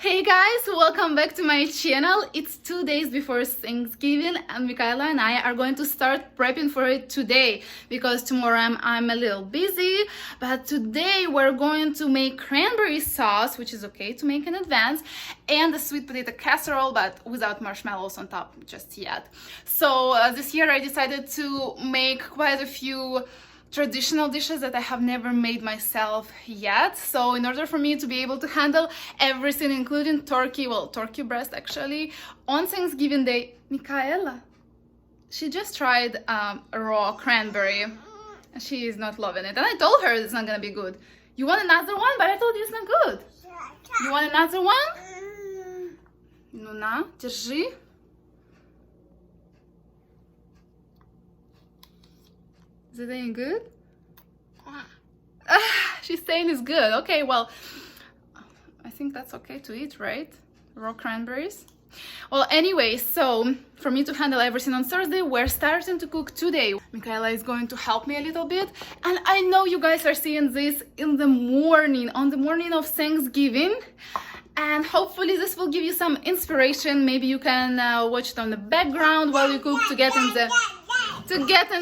Hey guys, welcome back to my channel. It's 2 days before Thanksgiving and Michaela and I are going to start prepping for it today because tomorrow I'm a little busy, but today we're going to make cranberry sauce, which is okay to make in advance, and a sweet potato casserole, but without marshmallows on top just yet. So this year I decided to make quite a few traditional dishes that I have never made myself yet. So in order for me to be able to handle everything, including turkey breast actually, on Thanksgiving Day, Michaela, she just tried raw cranberry and she is not loving it. And I told her it's not gonna be good. You want another one? But I told you it's not good. You want another one? Ну на, держи. Is it any good? She's saying it's good. Okay, well, I think that's okay to eat, right? Raw cranberries. Well, anyway, so for me to handle everything on Thursday, we're starting to cook today. Michaela is going to help me a little bit. And I know you guys are seeing this in the morning, on the morning of Thanksgiving. And hopefully this will give you some inspiration. Maybe you can watch it on the background while you cook to get in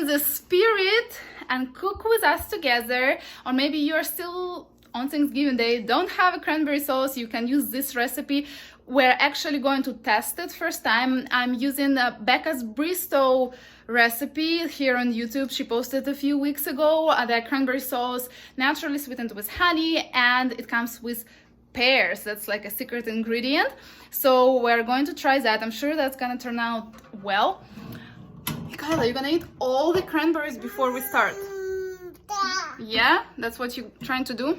the spirit and cook with us together. Or maybe you're still on Thanksgiving Day, don't have a cranberry sauce, you can use this recipe. We're actually going to test it first time. I'm using Becca's Bristow recipe here on YouTube. She posted a few weeks ago the cranberry sauce, naturally sweetened with honey, and it comes with pears. That's like a secret ingredient. So we're going to try that. I'm sure that's gonna turn out well. Michaela, you're gonna eat all the cranberries before we start? Yeah, that's what you're trying to do.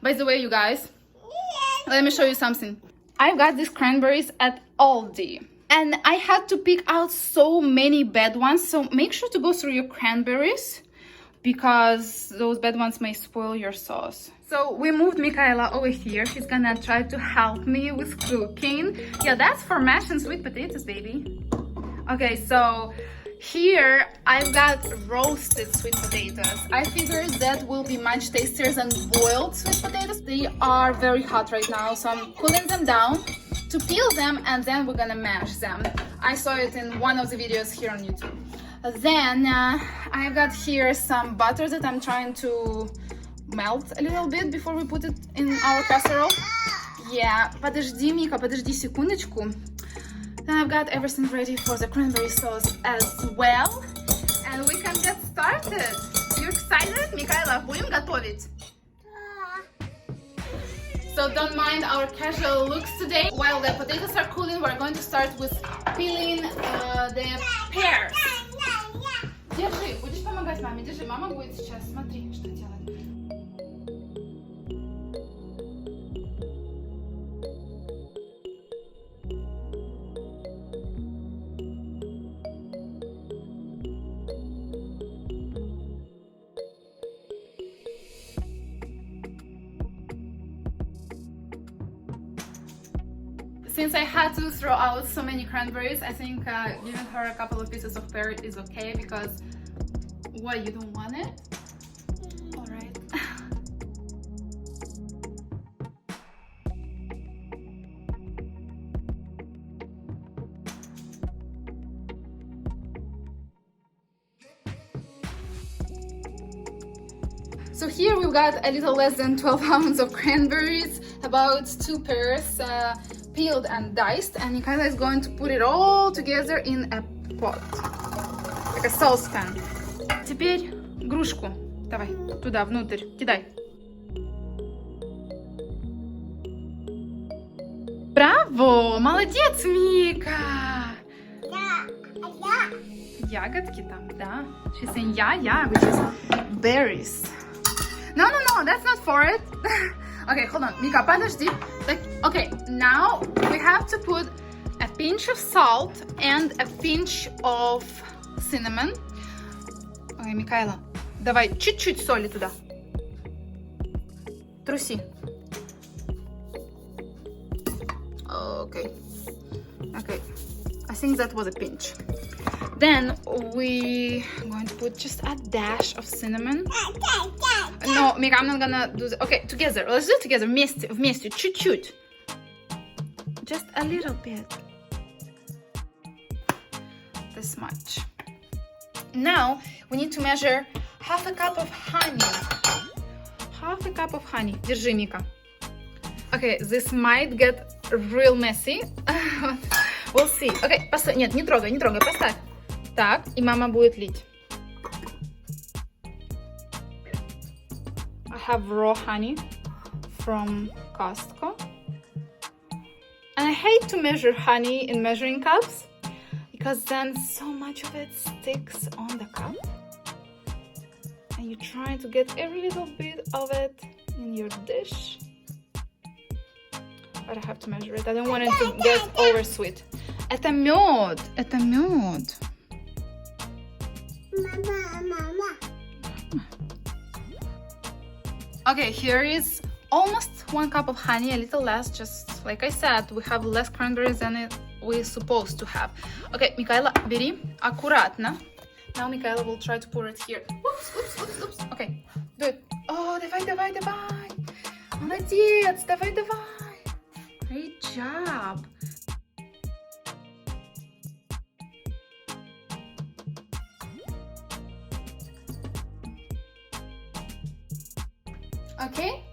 By the way, you guys, let me show you something. I got these cranberries at Aldi and I had to pick out so many bad ones. So make sure to go through your cranberries because those bad ones may spoil your sauce. So we moved Michaela over here. She's gonna try to help me with cooking. Yeah, that's for mashed and sweet potatoes, baby. Okay, so here I've got roasted sweet potatoes. I figured that will be much tastier than boiled sweet potatoes. They are very hot right now, so I'm cooling them down to peel them and then we're gonna mash them. I saw it in one of the videos here on YouTube. Then I've got here some butter that I'm trying to melt a little bit before we put it in our casserole. Yeah, подожди, Мика, подожди секундочку. Then I've got everything ready for the cranberry sauce as well. And we can get started. You excited? Michaela, будем готовить? So don't mind our casual looks today. While the potatoes are cooling, we're going to start with peeling the pears. Держи, будешь помогать маме? Держи, мама будет сейчас. Смотри, что делает. Since I had to throw out so many cranberries, I think giving her a couple of pieces of pear is okay because, what, you don't want it? All right. So here we've got a little less than 12 ounces of cranberries, about 2 pears, peeled and diced, and Michaela is going to put it all together in a pot, like a saucepan. Теперь грушку давай туда внутрь кидай. Браво, молодец, Мика. Ягодки там, да? She's saying yeah, which is berries. No, that's not for it. Okay, hold on, Mika, подожди. Okay, now we have to put a pinch of salt and a pinch of cinnamon. Okay, Микаэла, давай чуть-чуть соли туда. Труси. Okay. I think that was a pinch. Then we going to put just a dash of cinnamon. No, Mika, I'm not gonna do that. Okay, together. Let's do it together. Вместе, чуть-чуть. just a little bit. This much. Now we need to measure half a cup of honey. Half a cup of honey. Держи, Мика. Okay, this might get real messy. We'll see. Okay, поставь. Нет, не трогай, не трогай, поставь. Так, и мама будет лить. I have raw honey from Costco. And I hate to measure honey in measuring cups because then so much of it sticks on the cup. And you try to get every little bit of it in your dish. But I have to measure it. I don't want it to get over sweet. Это мед. Это мед. Mama. Okay, here is almost 1 cup of honey, a little less, just like I said, we have less cranberries than we're supposed to have. Okay, Микаэла, бери аккуратно. Now Микаэла will try to pour it here. Oops. Okay, do it. Oh, давай. Молодец, давай. Great job. Okay,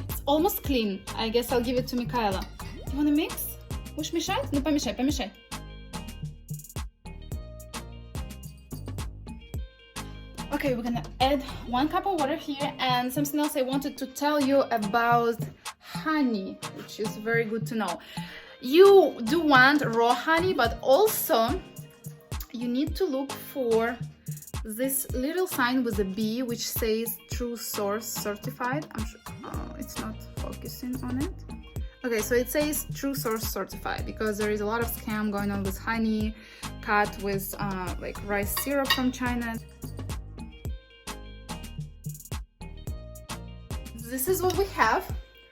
it's almost clean. I guess I'll give it to Микаэла. You wanna mix? Будешь мешать? Ну, помешай. Okay, we're gonna add 1 cup of water here, and something else I wanted to tell you about honey, which is very good to know. You do want raw honey, but also you need to look for this little sign with a B which says True Source Certified. I'm sure it's not focusing on it. Okay, so it says True Source Certified because there is a lot of scam going on with honey cut with like rice syrup from China. This is what we have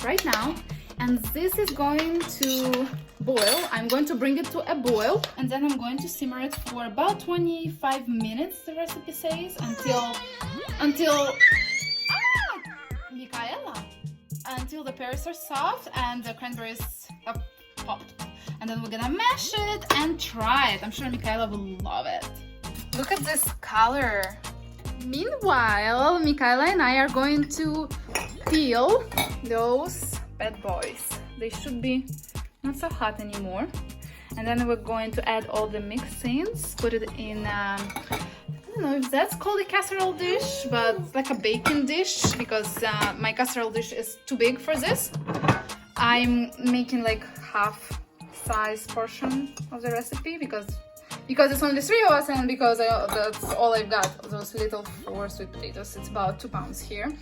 right now, and this is going to boil. I'm going to bring it to a boil, and then I'm going to simmer it for about 25 minutes, the recipe says, until the pears are soft and the cranberries are popped. And then we're gonna mash it and try it. I'm sure Mikaela will love it. Look at this color. Meanwhile, Mikaela and I are going to peel those bad boys. They should be not so hot anymore. And then we're going to add all the mixins, put it in, I don't know if that's called a casserole dish, but like a baking dish, because my casserole dish is too big for this. I'm making like half size portion of the recipe because it's only 3 of us, and because that's all I've got, those little 4 sweet potatoes. It's about 2 pounds here.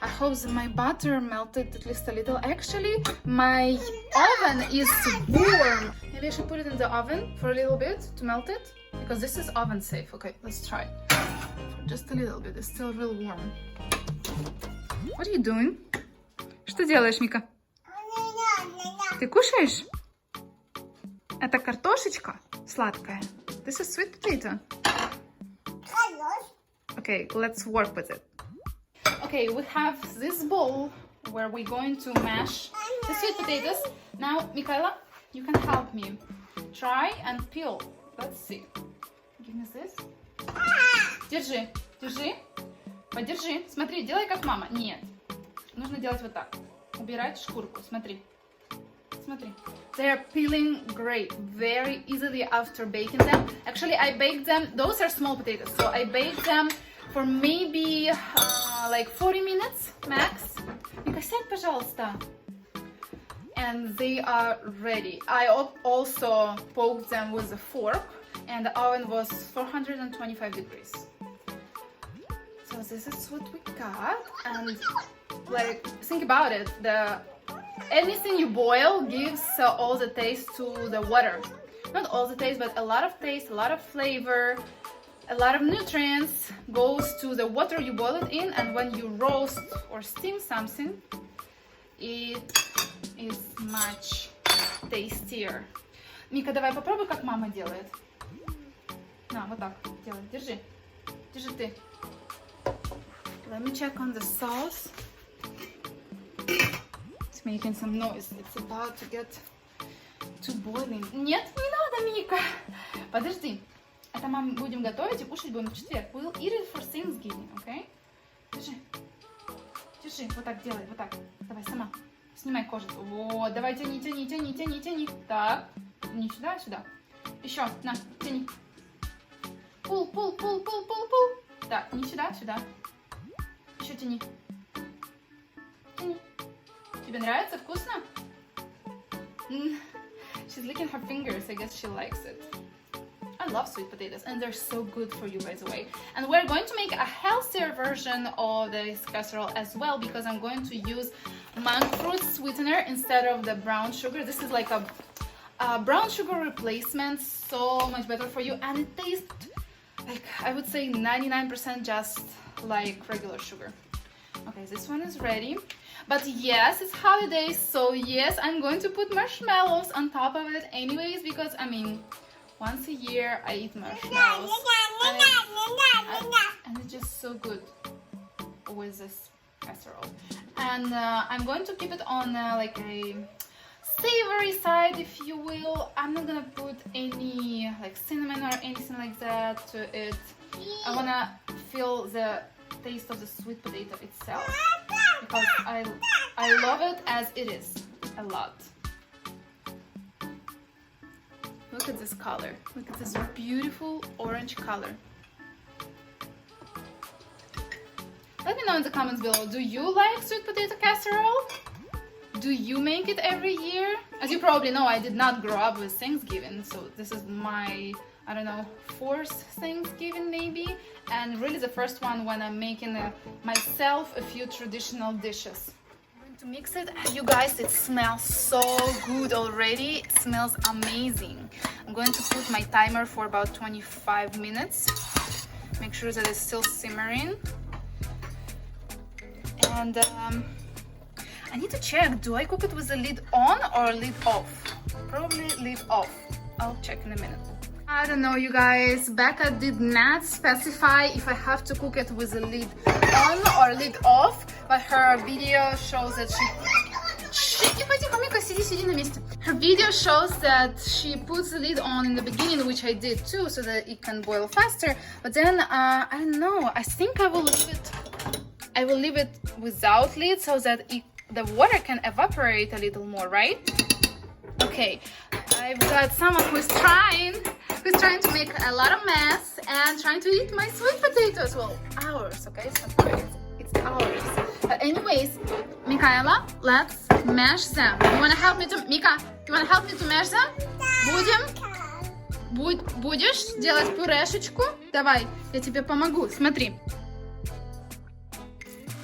I hope that my butter melted at least a little. Actually, my oven is warm. Maybe I should put it in the oven for a little bit to melt it, because this is oven safe. Okay, let's try. For just a little bit. It's still real warm. What are you doing? Что делаешь, Мика? Ты кушаешь? Это картошечка сладкая. This is sweet potato. Okay, let's work with it. Okay, we have this bowl where we're going to mash the sweet potatoes. Now, Mikaela, you can help me. Try and peel. Let's see. Give me this. Держи, держи. Подержи. Смотри, делай как мама. Нет. Нужно делать вот так. Убирать шкурку. Смотри. Смотри. They're peeling great, very easily after baking them. Actually, I baked them. Those are small potatoes, so I baked them for maybe like 40 minutes max. Мика, сядь, пожалуйста. And they are ready. I also poked them with a fork, and the oven was 425 degrees. So this is what we got, and like think about it. Anything you boil gives all the taste to the water. Not all the taste, but a lot of taste, a lot of flavor, a lot of nutrients goes to the water you boil it in, and when you roast or steam something, it is much tastier. Мика, давай попробуй, как мама делает. На, вот так делай. Держи. Держи ты. Let me check on the sauce. It's making some noise. It's about to get to boiling. Нет, не надо, Мика. Подожди. Это мы будем готовить и кушать будем в четверг. We'll eat it for Thanksgiving, okay? Держи. Держи. Вот так делай, вот так. Давай, сама. Снимай кожицу. Вот, давай, тяни, тяни, тяни, тяни, тяни. Так. Не сюда, а сюда. Еще, на, тяни. Пул, пул, пул, пул, пул, пул. Так, не сюда, сюда. Еще тяни. Тяни. Тебе нравится? Вкусно? She's licking her fingers. I guess she likes it. I love sweet potatoes and they're so good for you, by the way. And we're going to make a healthier version of this casserole as well because I'm going to use monk fruit sweetener instead of the brown sugar. This is like a brown sugar replacement, so much better for you, and it tastes like, I would say 99% just like regular sugar. Okay, this one is ready. But yes, it's holidays, so yes, I'm going to put marshmallows on top of it anyways, because I mean, once a year I eat marshmallows, and it's just so good with this casserole. And I'm going to keep it on like a savory side, if you will. I'm not gonna put any like cinnamon or anything like that to it. I wanna feel the taste of the sweet potato itself because I love it as it is a lot. Look at this color. Look at this beautiful orange color. Let me know in the comments below, do you like sweet potato casserole? Do you make it every year? As you probably know, I did not grow up with Thanksgiving, so this is my, I don't know, fourth Thanksgiving maybe, and really the first one when I'm making myself a few traditional dishes. I'm going to mix it. You guys, it smells so good already. It smells amazing. I'm going to put my timer for about 25 minutes. Make sure that it's still simmering. And I need to check, do I cook it with the lid on or lid off? Probably lid off. I'll check in a minute. I don't know, you guys. Becca did not specify if I have to cook it with the lid on or lid off, but her video shows that her video shows that she puts the lid on in the beginning, which I did too, so that it can boil faster. But then I don't know. I think I will leave it without lid so that the water can evaporate a little more, right? Okay, I've got someone who's trying to make a lot of mess and trying to eat my sweet potatoes. Well, ours, okay? It's not mine, it's ours. But anyways, Michaela, let's mash them. You wanna help me to, Mika, you wanna help me to mash them? Будешь делать пюрешечку? Давай, я тебе помогу, смотри.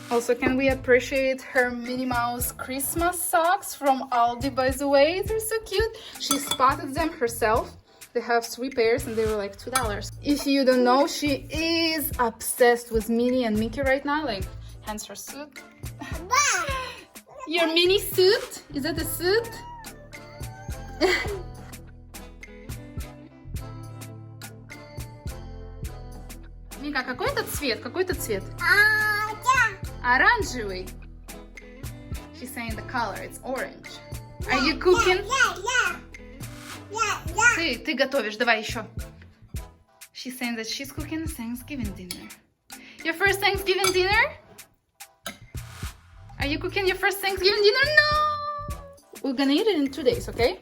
Also, can we appreciate her Minnie Mouse Christmas socks from Aldi, by the way? They're so cute. She spotted them herself. They have 3 pairs and they were like $2. If you don't know, she is obsessed with Minnie and Mickey right now. Like, hence her suit. Your mini suit? Is that a suit? Мика, какой это цвет? Какой это цвет? Оранжевый. She's saying the color, it's orange. Are you cooking? Ты готовишь, давай еще. She's saying that she's cooking Thanksgiving dinner. Your first Thanksgiving dinner? Are you cooking your first Thanksgiving dinner? No! We're gonna eat it in 2 days, okay?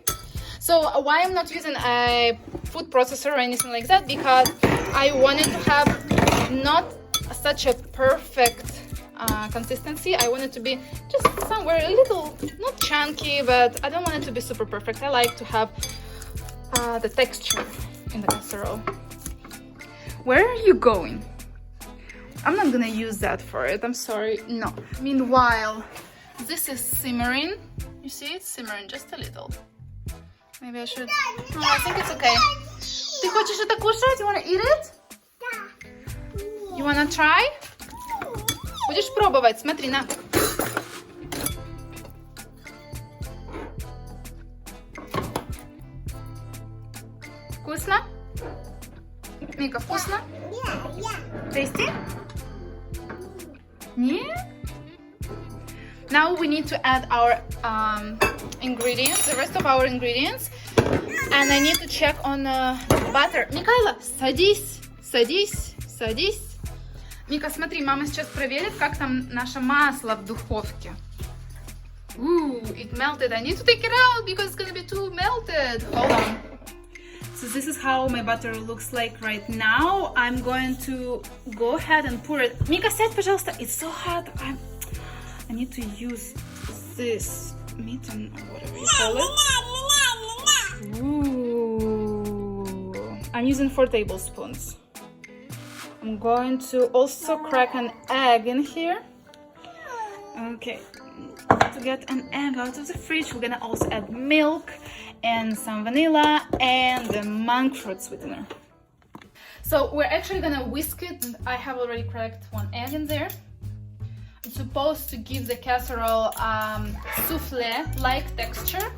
So why I'm not using a food processor or anything like that? Because I wanted to have not such a perfect consistency. I want it to be just somewhere a little, not chunky, but I don't want it to be super perfect. I like to have the texture in the casserole. Where are you going? I'm not gonna use that for it, I'm sorry. No. Meanwhile, this is simmering. You see, it's simmering just a little. Maybe I should... No, I think it's okay. Ты хочешь это кушать? You wanna eat it? You wanna try? Будешь пробовать? Смотри, на. Вкусно? Мика, вкусно? Tasty? Нет? Now we need to add our ingredients, the rest of our ingredients. And I need to check on butter. Микаэла, садись, садись, садись. Мика, смотри, мама сейчас проверит, как там наше масло в духовке. Ooh, it melted. I need to take it out because it's gonna be too melted. Hold on. So this is how my butter looks like right now. I'm going to go ahead and pour it. Mika, сядь, пожалуйста. It's so hot. I need to use this mitten or whatever you call it. Ooh. I'm using 4 tablespoons. I'm going to also crack an egg in here. Okay. To get an egg out of the fridge, we're gonna also add milk and some vanilla and the monk fruit sweetener. So we're actually gonna whisk it. I have already cracked 1 egg in there. It's supposed to give the casserole souffle-like texture.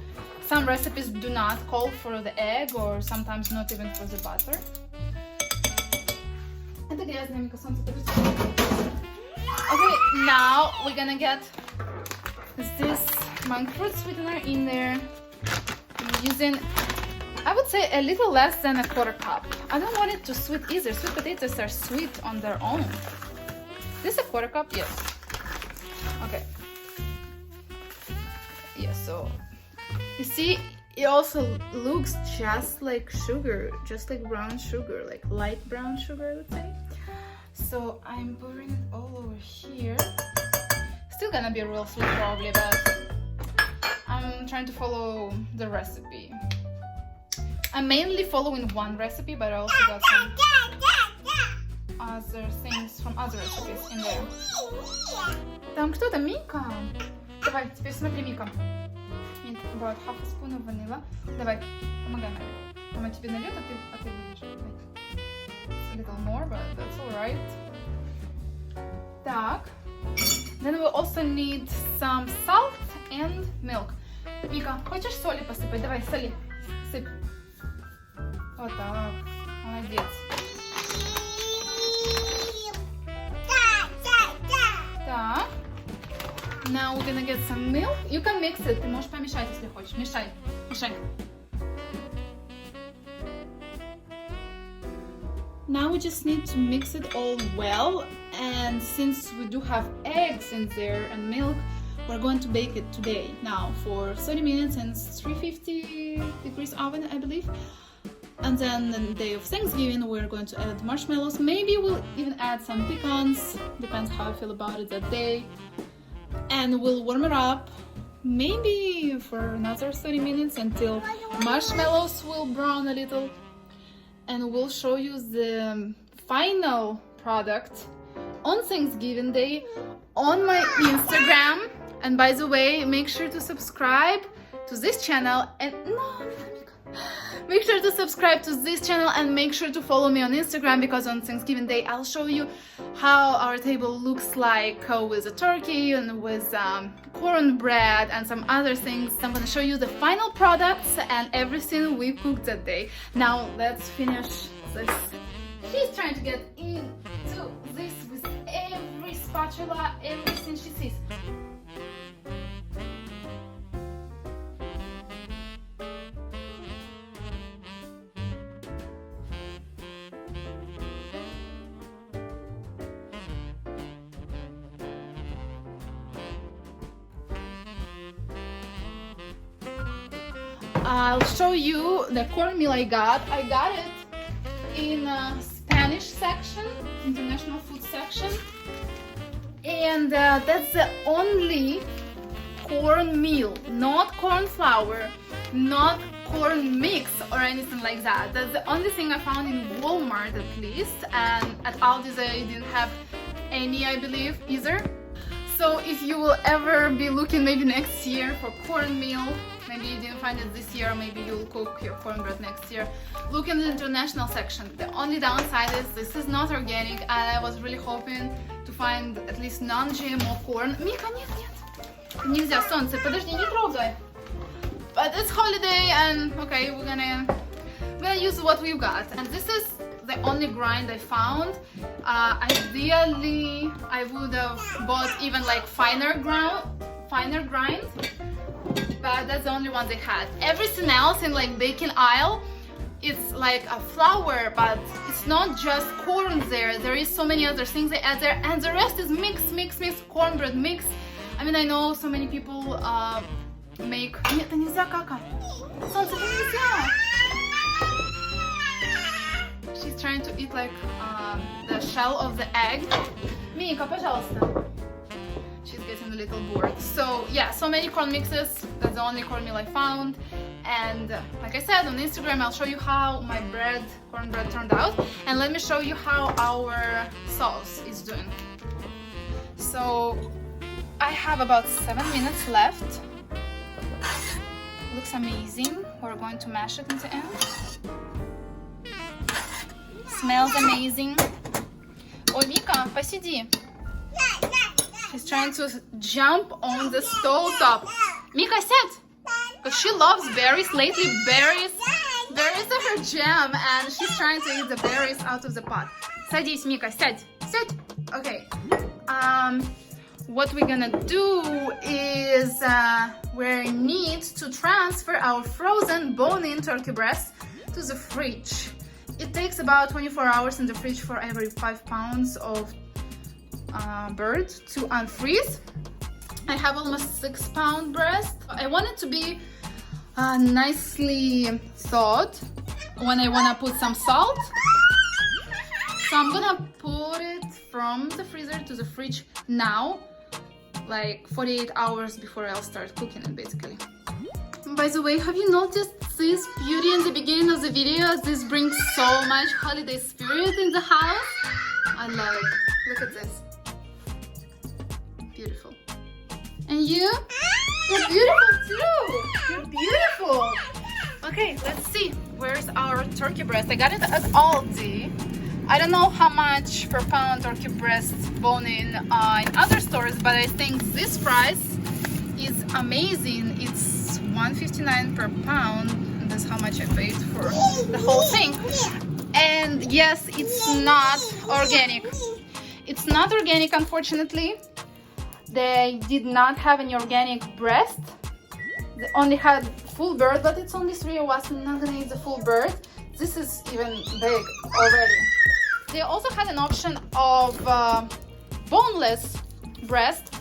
Some recipes do not call for the egg or sometimes not even for the butter. Okay, now we're gonna get this monk fruit sweetener in there. I'm using, I would say, a little less than a 1/4 cup. I don't want it too sweet either. Sweet potatoes are sweet on their own. This is a 1/4 cup? Yes. Okay. Yeah, so you see, it also looks just like sugar, just like brown sugar, like light brown sugar, I would say. So I'm pouring it all over here. Still gonna be real sweet probably, but I'm trying to follow the recipe. I'm mainly following one recipe, but I also got some other things from other recipes in there. Там кто-то, Мика. Давай, теперь смотри, Мика. About 1/2 spoon of vanilla. Давай, помогай маме. Мама тебе нальет, а ты будешь. A little more, but that's alright. Так. Then we also need some salt and milk. Мика, хочешь соли посыпать? Давай, соли. Сыпь. Вот так. Молодец. Так. Now we're gonna get some milk. You can mix it. Ты можешь помешать, если хочешь. Мешай. Мешай. Now we just need to mix it all well, and since we do have eggs in there and milk, we're going to bake it today now for 30 minutes in 350 degrees oven, I believe. And then the day of Thanksgiving, we're going to add marshmallows. Maybe we'll even add some pecans, depends how I feel about it that day. And we'll warm it up maybe for another 30 minutes until marshmallows will brown a little. And we'll show you the final product on Thanksgiving Day on my Instagram. And by the way, make sure to subscribe to this channel and make sure to subscribe to this channel and make sure to follow me on Instagram, because on Thanksgiving Day I'll show you how our table looks like with a turkey and with cornbread and some other things. I'm gonna show you the final products and everything we cooked that day. Now let's finish this. She's trying to get into this with every spatula, everything she sees. I'll show you the cornmeal I got. I got it in Spanish section, international food section, and that's the only cornmeal, not corn flour, not corn mix or anything like that. That's the only thing I found in Walmart at least, and at Aldi's I didn't have any, I believe, either. So if you will ever be looking maybe next year for cornmeal, maybe you didn't find it this year, maybe you'll cook your cornbread next year, look in the international section. The only downside is this is not organic, and I was really hoping to find at least non-GMO corn. Мика, нет, нет. Нельзя, солнце, подожди, не трогай. But it's holiday and okay, we're gonna use what we've got. And this is the only grind I found. Ideally, I would have bought even like finer grind. but that's the only one they had. Everything else in like baking aisle, it's like a flour, but it's not just corn there. There is so many other things they add there, and the rest is mix, cornbread mix. I mean, I know so many people make... Нет, нельзя, кака. Солнце, нельзя. She's trying to eat like the shell of the egg. Mika, пожалуйста. She's getting a little bored. So yeah, so many corn mixes. That's the only cornmeal I found. And like I said, on Instagram I'll show you how my cornbread turned out. And let me show you how our sauce is doing. So I have about 7 minutes left. Looks amazing. We're going to mash it in the end. Smells amazing. Ой, Mika, посиди. She's trying to jump on the stove top. Mika, sit! Because she loves berries lately. Berries are her jam, and she's trying to eat the berries out of the pot. Садись, Mika, сядь. Sit. Okay. What we're gonna do is we need to transfer our frozen bone-in turkey breast to the fridge. It takes about 24 hours in the fridge for every 5 pounds of bird to unfreeze. I have almost 6-pound breast. I want it to be nicely thawed when I want to put some salt. So I'm gonna put it from the freezer to the fridge now, like 48 hours before I'll start cooking it basically. By the way, have you noticed this beauty in the beginning of the video? This brings so much holiday spirit in the house. I love it. Look at this. Beautiful. And you? You're beautiful too. You're beautiful. Okay, let's see. Where's our turkey breast? I got it at Aldi. I don't know how much per pound turkey breast bone-in in other stores, but I think this price is amazing. It's $1.59 per pound. And that's how much I paid for the whole thing. And yes, it's not organic. It's not organic, unfortunately. They did not have any organic breast. They only had full bird, but it's only 3 of us. I'm not gonna eat the full bird. This is even big already. They also had an option of boneless breast,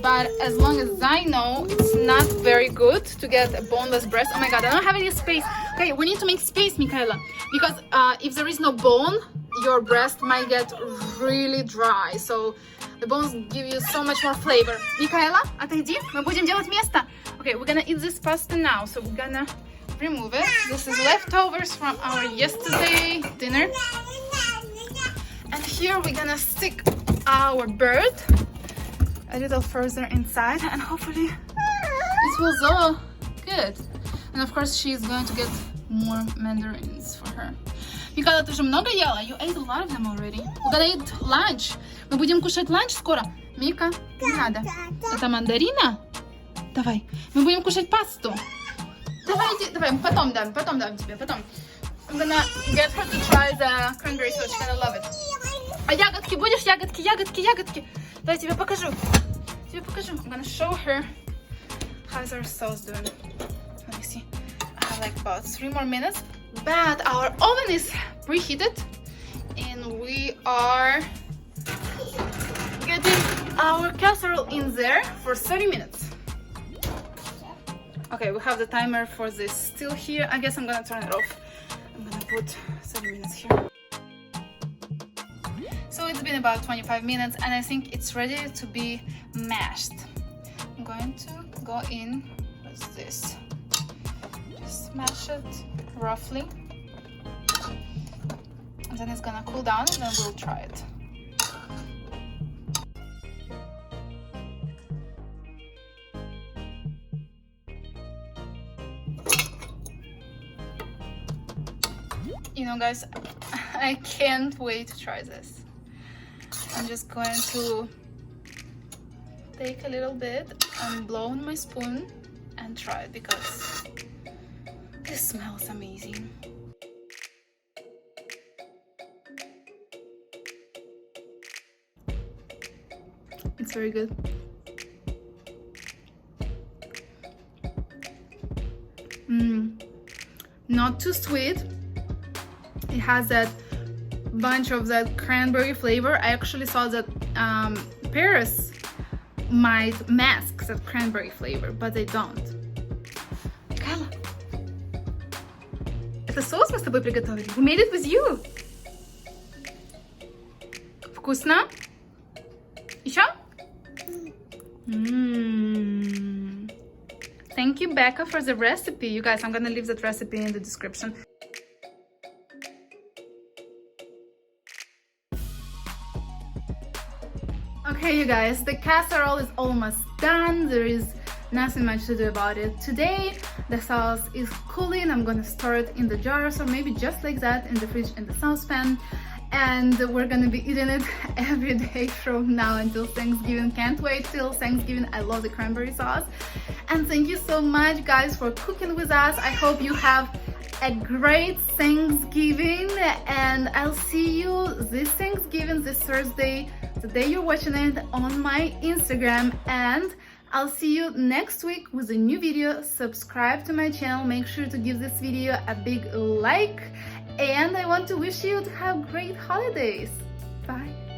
but as long as I know, it's not very good to get a boneless breast. Oh my god, I don't have any space. Okay, we need to make space, Michaela, because if there is no bone, your breast might get really dry. So the bones give you so much more flavor. Michaela, отойди, мы будем делать место. Okay, we're gonna eat this pasta now, so we're gonna remove it. This is leftovers from our yesterday dinner. And here we're gonna stick our bird a little further inside, and hopefully it will go good. And of course she's going to get more mandarins for her. Микала, ты же много ела? You ate a lot of them already. We're gonna eat lunch. Мы будем кушать ланч скоро. Мика, не надо. Это мандарина? Давай. Мы будем кушать пасту. Давай, потом дам тебе, потом. I'm gonna get her to try the cranberry, so she's gonna love it. А ягодки будешь? Ягодки. Дай тебе покажу. I'm gonna show her how's our sauce doing. Let me see. I have like about 3 more minutes. But our oven is preheated and we are getting our casserole in there for 30 minutes. Okay, we have the timer for this still here. I guess I'm gonna turn it off. I'm gonna put 30 minutes here. So it's been about 25 minutes and I think it's ready to be mashed. I'm going to go in with this. Just mash it roughly. And then it's gonna cool down and then we'll try it. You know, guys, I can't wait to try this. I'm just going to take a little bit and blow on my spoon and try it because this smells amazing. It's very good. not too sweet. It has that bunch of that cranberry flavor. I actually saw that pears might mask that cranberry flavor, but they don't. Кайла, это соус мы с тобой приготовили. We made it with you. Вкусно? Еще? Thank you, Becca, for the recipe. You guys, I'm gonna leave that recipe in the description. Okay, you guys, the casserole is almost done. There is nothing much to do about it today. The sauce is cooling. I'm gonna store it in the jars, or maybe just like that in the fridge in the saucepan. And we're gonna be eating it every day from now until Thanksgiving. Can't wait till Thanksgiving. I love the cranberry sauce. And thank you so much, guys, for cooking with us. I hope you have a great Thanksgiving, and I'll see you this Thanksgiving, this Thursday, the day you're watching it, on my Instagram. And I'll see you next week with a new video. Subscribe to my channel. Make sure to give this video a big like. And I want to wish you to have great holidays. Bye.